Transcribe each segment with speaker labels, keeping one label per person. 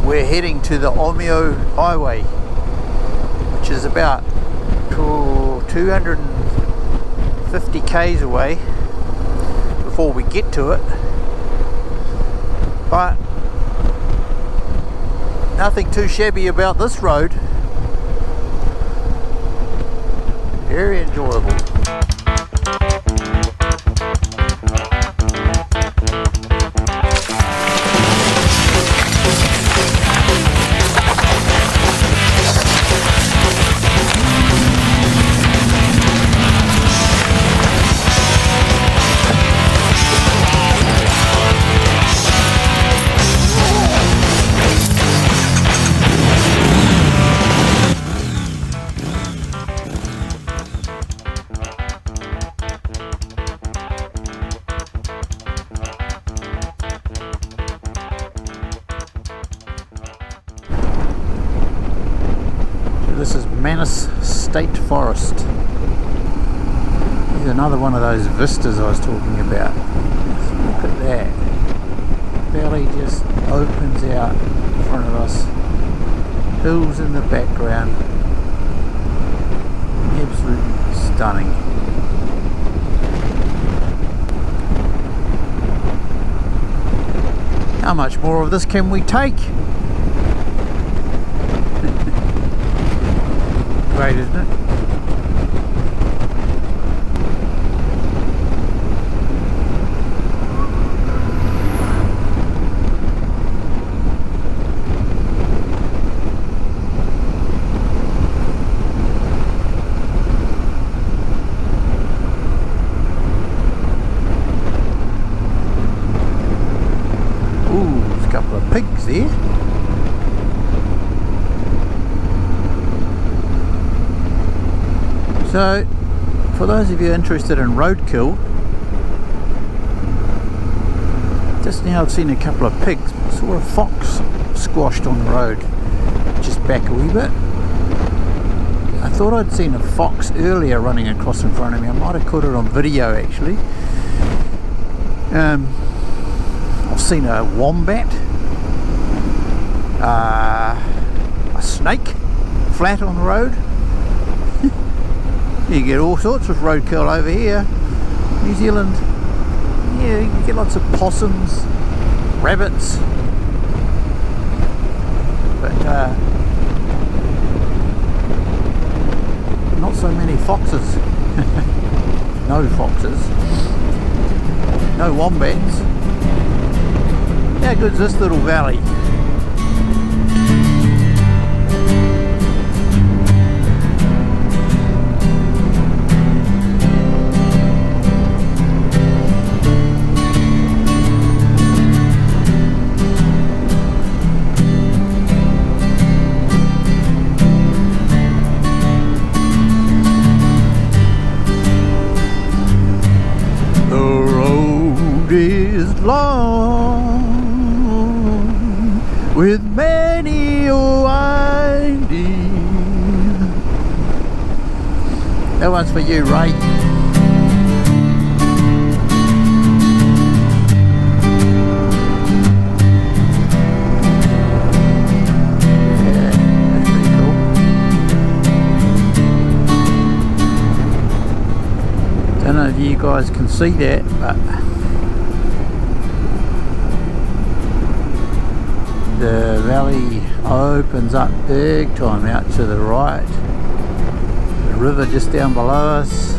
Speaker 1: we're heading to the Omio Highway, which is about 250 k's away before we get to it, but nothing too shabby about this road. Very enjoyable. This is Manus State Forest. Here's another one of those vistas I was talking about. Look at that. The valley just opens out in front of us. Hills in the background. Absolutely stunning. How much more of this can we take? Great, isn't it? Ooh, there's a couple of pigs there. So, for those of you interested in roadkill, just now I've seen a couple of pigs. I saw a fox squashed on the road, just back a wee bit. I thought I'd seen a fox earlier running across in front of me. I might have caught it on video actually. I've seen a wombat, a snake flat on the road. You get all sorts of roadkill over here, New Zealand. Yeah, you get lots of possums, rabbits, but not so many foxes. No foxes, no wombats. How good's this little valley? Long with many a winding. That one's for you, Ray. Yeah, that's pretty cool. Don't know if you guys can see that, but the valley opens up big time out to the right. The river just down below us.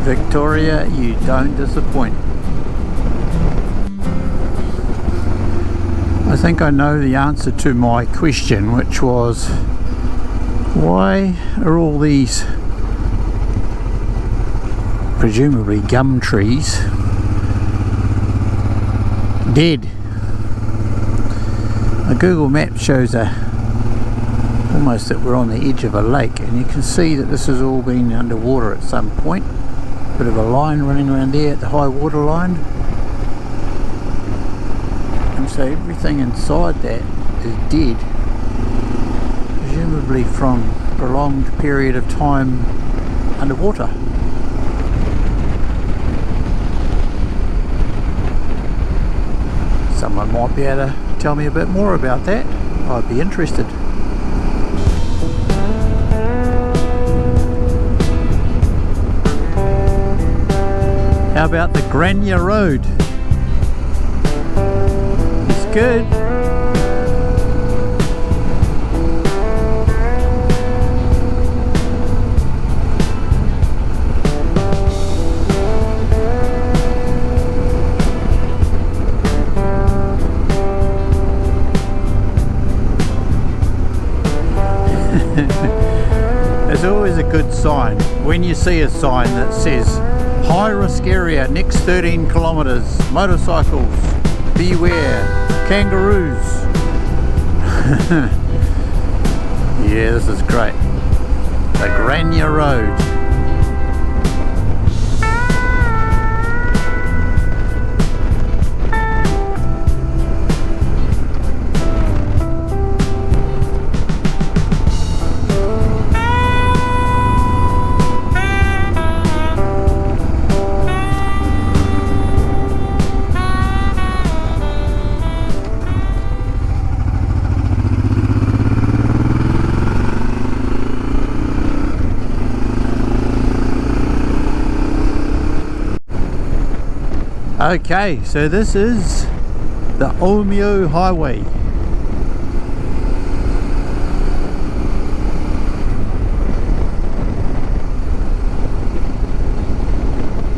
Speaker 1: Victoria, you don't disappoint. I think I know the answer to my question, which was, why are all these presumably gum trees dead? A Google map shows almost that we're on the edge of a lake, and you can see that this has all been underwater at some point. Bit of a line running around there at the high water line. And so everything inside that is dead. probably from a prolonged period of time underwater. Someone might be able to tell me a bit more about that. I'd be interested. How about the Grania Road? It's good. It's always a good sign when you see a sign that says high risk area next 13 kilometers, motorcycles, beware, kangaroos. Yeah, this is great. The Grania Road. Okay, so this is the Omio Highway.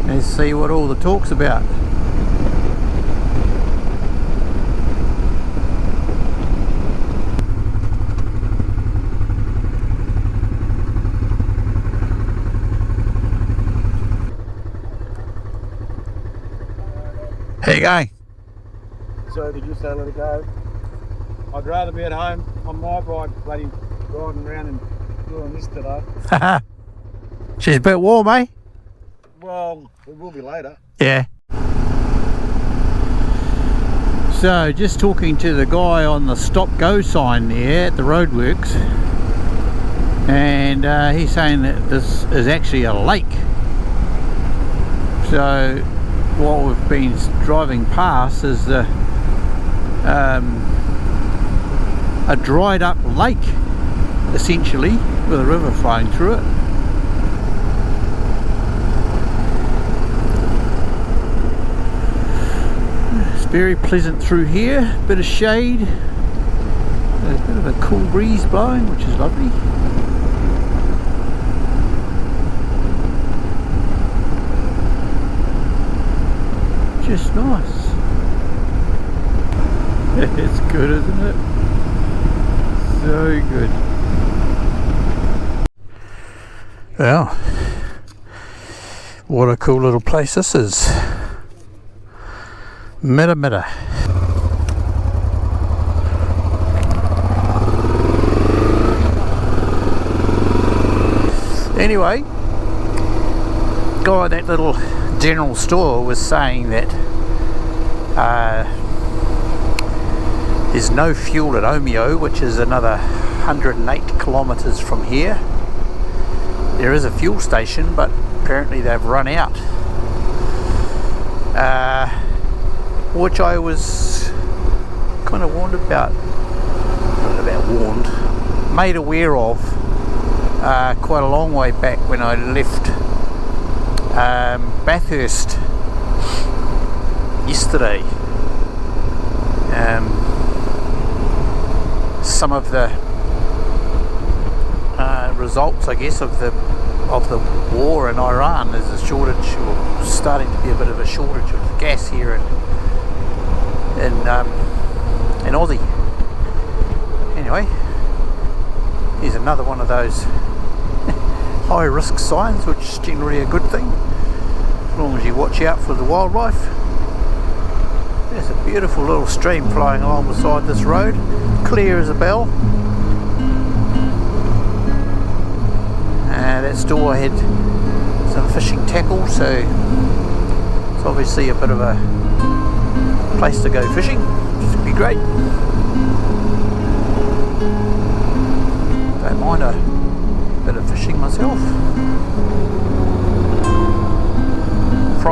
Speaker 1: Let's see what all the talk's about. How you going?
Speaker 2: So did you say let it go? I'd rather be at home on my bike, bloody riding around and doing this today.
Speaker 1: She's a bit warm, eh?
Speaker 2: Well, it will be later.
Speaker 1: Yeah. So just talking to the guy on the stop go sign there at the roadworks, and he's saying that this is actually a lake. So what we've been driving past is a dried up lake, essentially, with a river flowing through it. It's very pleasant through here, bit of shade, a bit of a cool breeze blowing, which is lovely. Just nice. It's good, isn't it? So good. Well, what a cool little place this is. Meta. Anyway, guy at that little general store was saying that there's no fuel at Omeo, which is another 108 kilometres from here. There is a fuel station, but apparently they've run out, which I was kind of warned about, made aware of quite a long way back when I left Bathurst yesterday. Some of the results, I guess, of the war in Iran is a shortage, or starting to be a bit of a shortage of gas here in Aussie. Anyway, here's another one of those high risk signs, which is generally a good thing as long as you watch out for the wildlife. There's a beautiful little stream flowing along beside this road, clear as a bell. That store had some fishing tackle, so it's obviously a bit of a place to go fishing, which would be great. Don't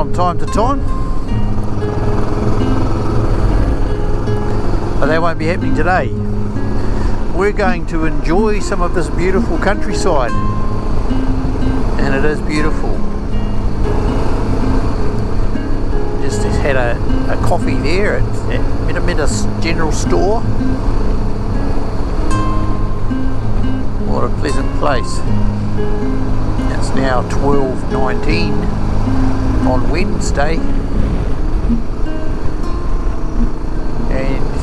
Speaker 1: from time to time, but that won't be happening today. We're going to enjoy some of this beautiful countryside, and it is beautiful. Just had a coffee there at Meta's General Store. What a pleasant place. It's now 12:19 on Wednesday, and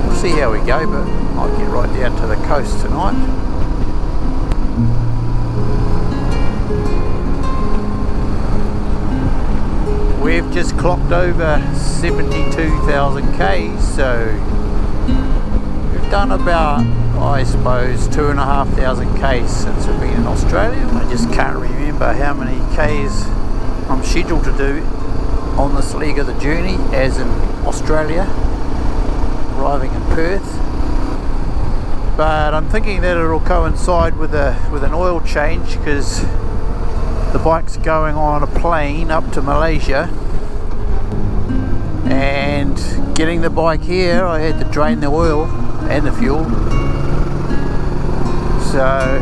Speaker 1: we'll see how we go, but I'll get right down to the coast tonight. We've just clocked over 72,000 Ks, so we've done about, I suppose, 2,500 Ks since we've been in Australia. I just can't remember how many Ks I'm scheduled to do on this leg of the journey, as in Australia, arriving in Perth. But I'm thinking that it'll coincide with an oil change, because the bike's going on a plane up to Malaysia, and getting the bike here I had to drain the oil and the fuel, so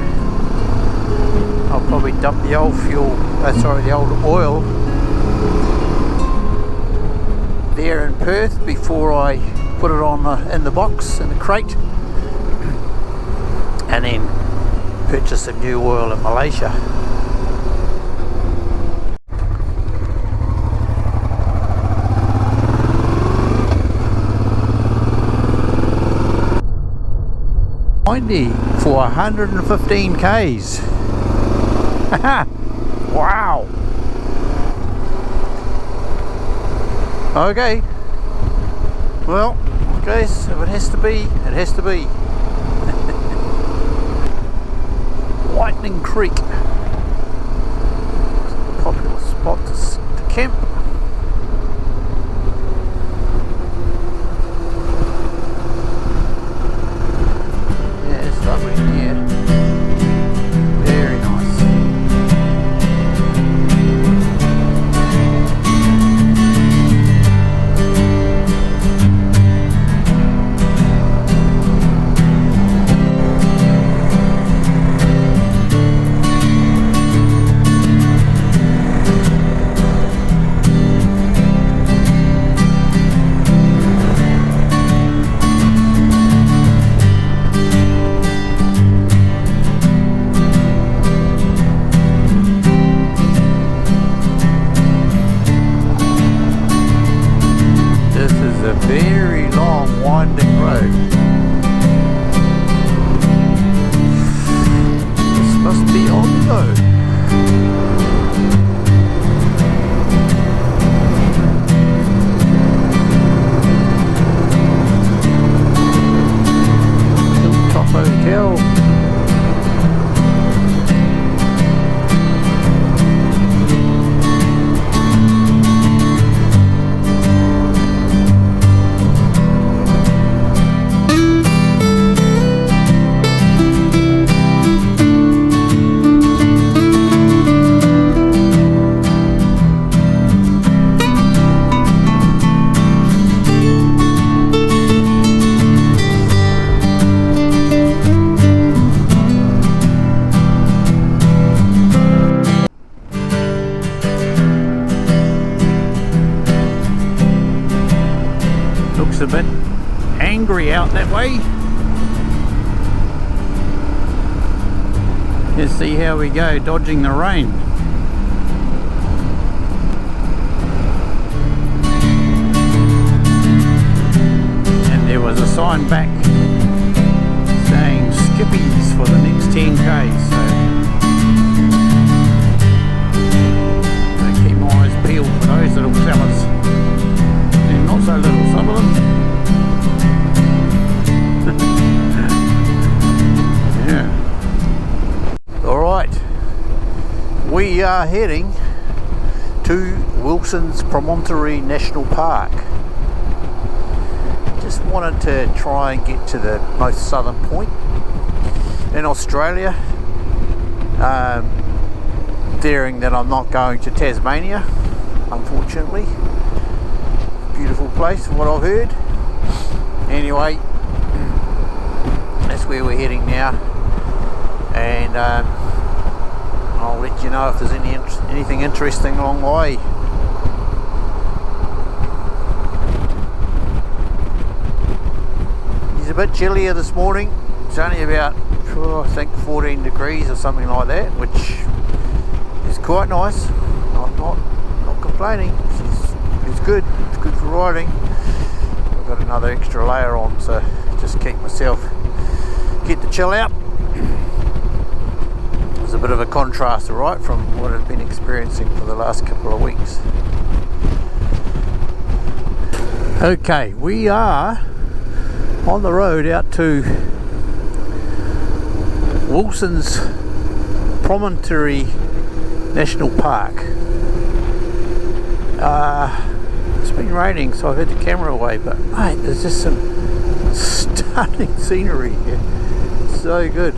Speaker 1: I'll probably dump the old the old oil there in Perth before I put it on in the box, in the crate, and then purchase some new oil in Malaysia. For 115 Ks. Wow. Okay. Well, okay, so if it has to be, it has to be. Lightning Creek. Popular spot to camp. Lovely here. Very nice. Very long winding road. This must be Omeo. Hilltop Hotel. A bit angry out that way. Let's see how we go dodging the rain. And there was a sign back saying skippies for the next 10k, so I keep my eyes peeled for those little fellas. And not so little, some of them. Yeah. Alright, we are heading to Wilson's Promontory National Park. Just wanted to try and get to the most southern point in Australia, fearing that I'm not going to Tasmania. unfortunately. Beautiful place from what I've heard. Anyway, that's where we're heading now, and I'll let you know if there's anything interesting along the way. It's a bit chillier this morning. It's only about, I think, 14 degrees or something like that, which is quite nice. I'm not complaining. It's good. It's good for riding. I've got another extra layer on, so just keep the chill out. There's a bit of a contrast, right, from what I've been experiencing for the last couple of weeks. Okay, we are on the road out to Wilson's Promontory National Park. It's been raining, so I've had the camera away, but mate, there's just some stunning scenery here. So good.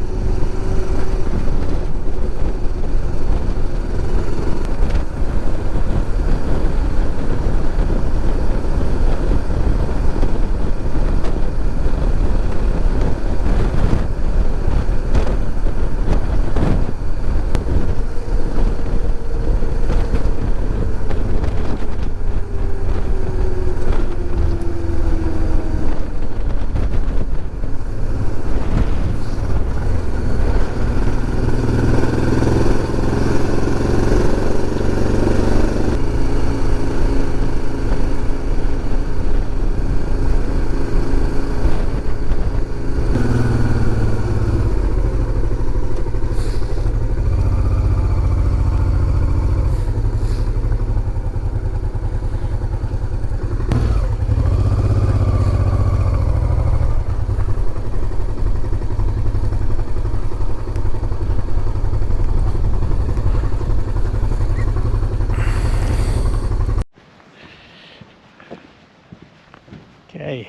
Speaker 1: Okay,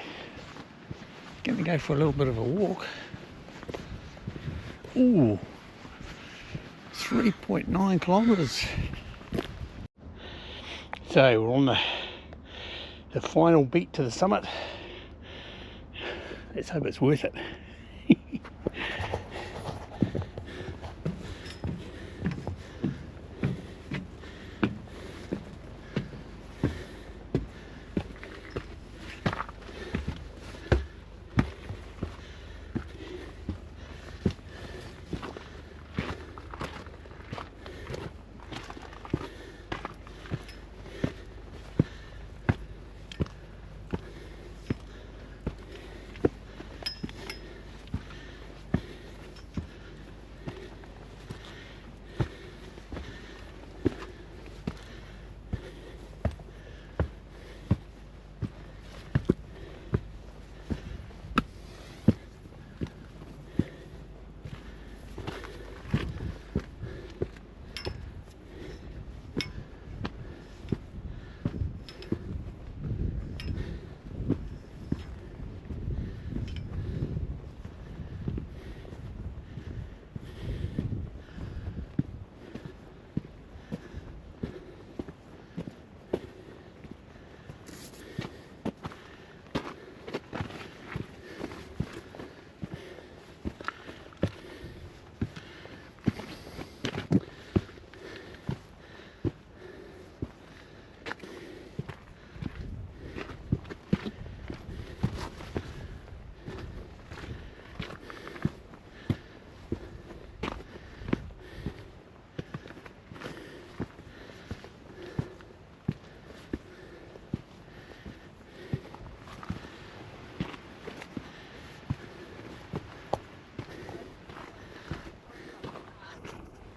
Speaker 1: gonna go for a little bit of a walk. Ooh, 3.9 kilometres. So we're on the final beat to the summit. Let's hope it's worth it.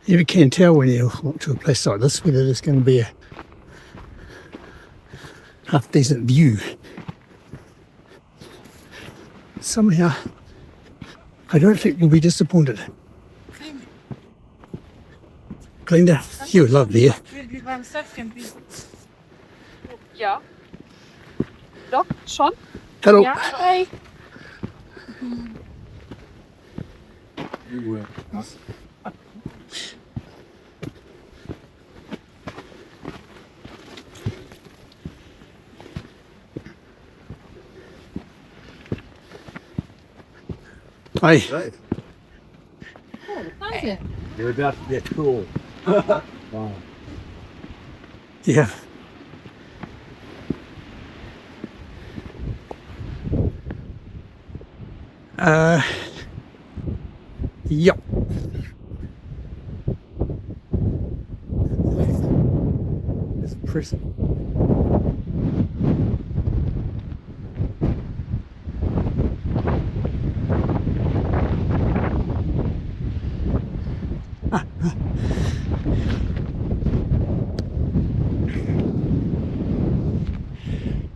Speaker 1: You can tell when you walk to a place like this whether there's going to be a half decent view. Somehow, I don't think we'll be disappointed. Glenda, you would love there.
Speaker 3: Ja. Doch, schon?
Speaker 1: Hello.
Speaker 3: Ja, hi.
Speaker 1: Hey.
Speaker 2: Right.
Speaker 3: Oh, thank you.
Speaker 2: You're about to get cool. Wow.
Speaker 1: Yeah. Yep. It's prison.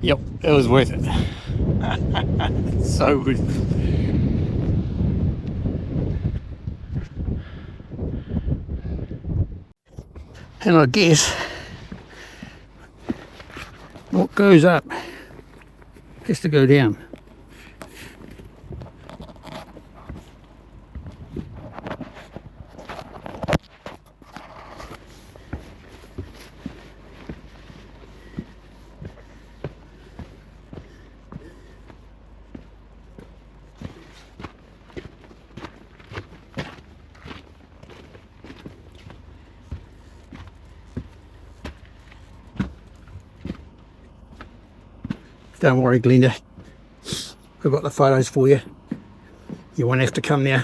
Speaker 1: Yep, it was worth it. So good. And I guess what goes up has to go down. Don't worry, Glenda. We've got the photos for you. You won't have to come now.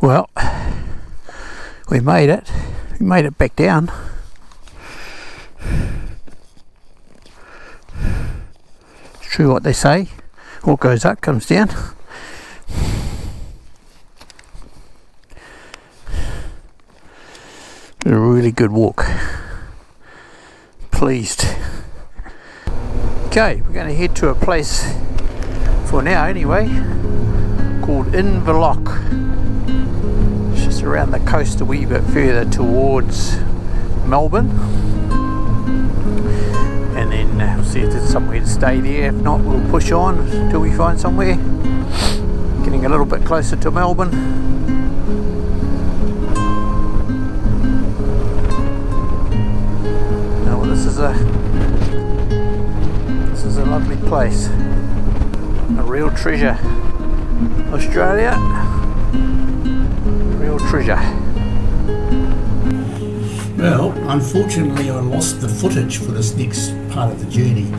Speaker 1: Well, we made it. We made it back down. It's true what they say. What goes up comes down. A really good walk. Pleased. Okay, we're going to head to a place, for now anyway, called Inverloch. It's just around the coast a wee bit further towards Melbourne. And then we'll see if there's somewhere to stay there. If not, we'll push on until we find somewhere. Getting a little bit closer to Melbourne. Now, well, this is a lovely place. A real treasure. Australia. Real treasure. Well, unfortunately I lost the footage for this next part of the journey.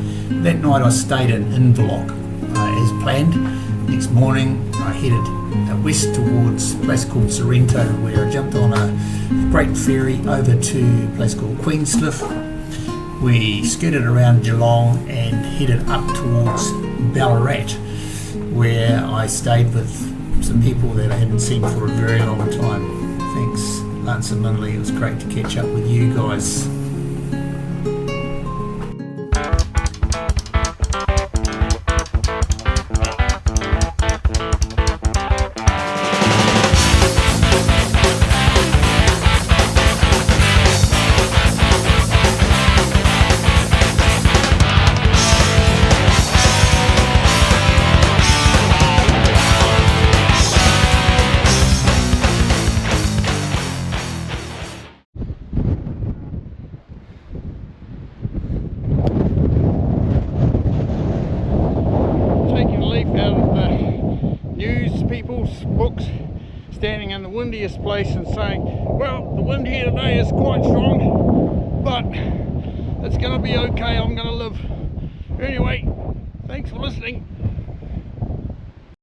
Speaker 1: That night I stayed in Inverloch as planned. Next morning I headed west towards a place called Sorrento, where I jumped on a great ferry over to a place called Queenscliff. We skirted around Adelong and headed up towards Ballarat, where I stayed with some people that I hadn't seen for a very long time. Thanks, Lance and Lindley. It was great to catch up with you guys. Books, standing in the windiest place and saying, well, the wind here today is quite strong, but it's going to be okay, I'm going to live. Anyway, thanks for listening.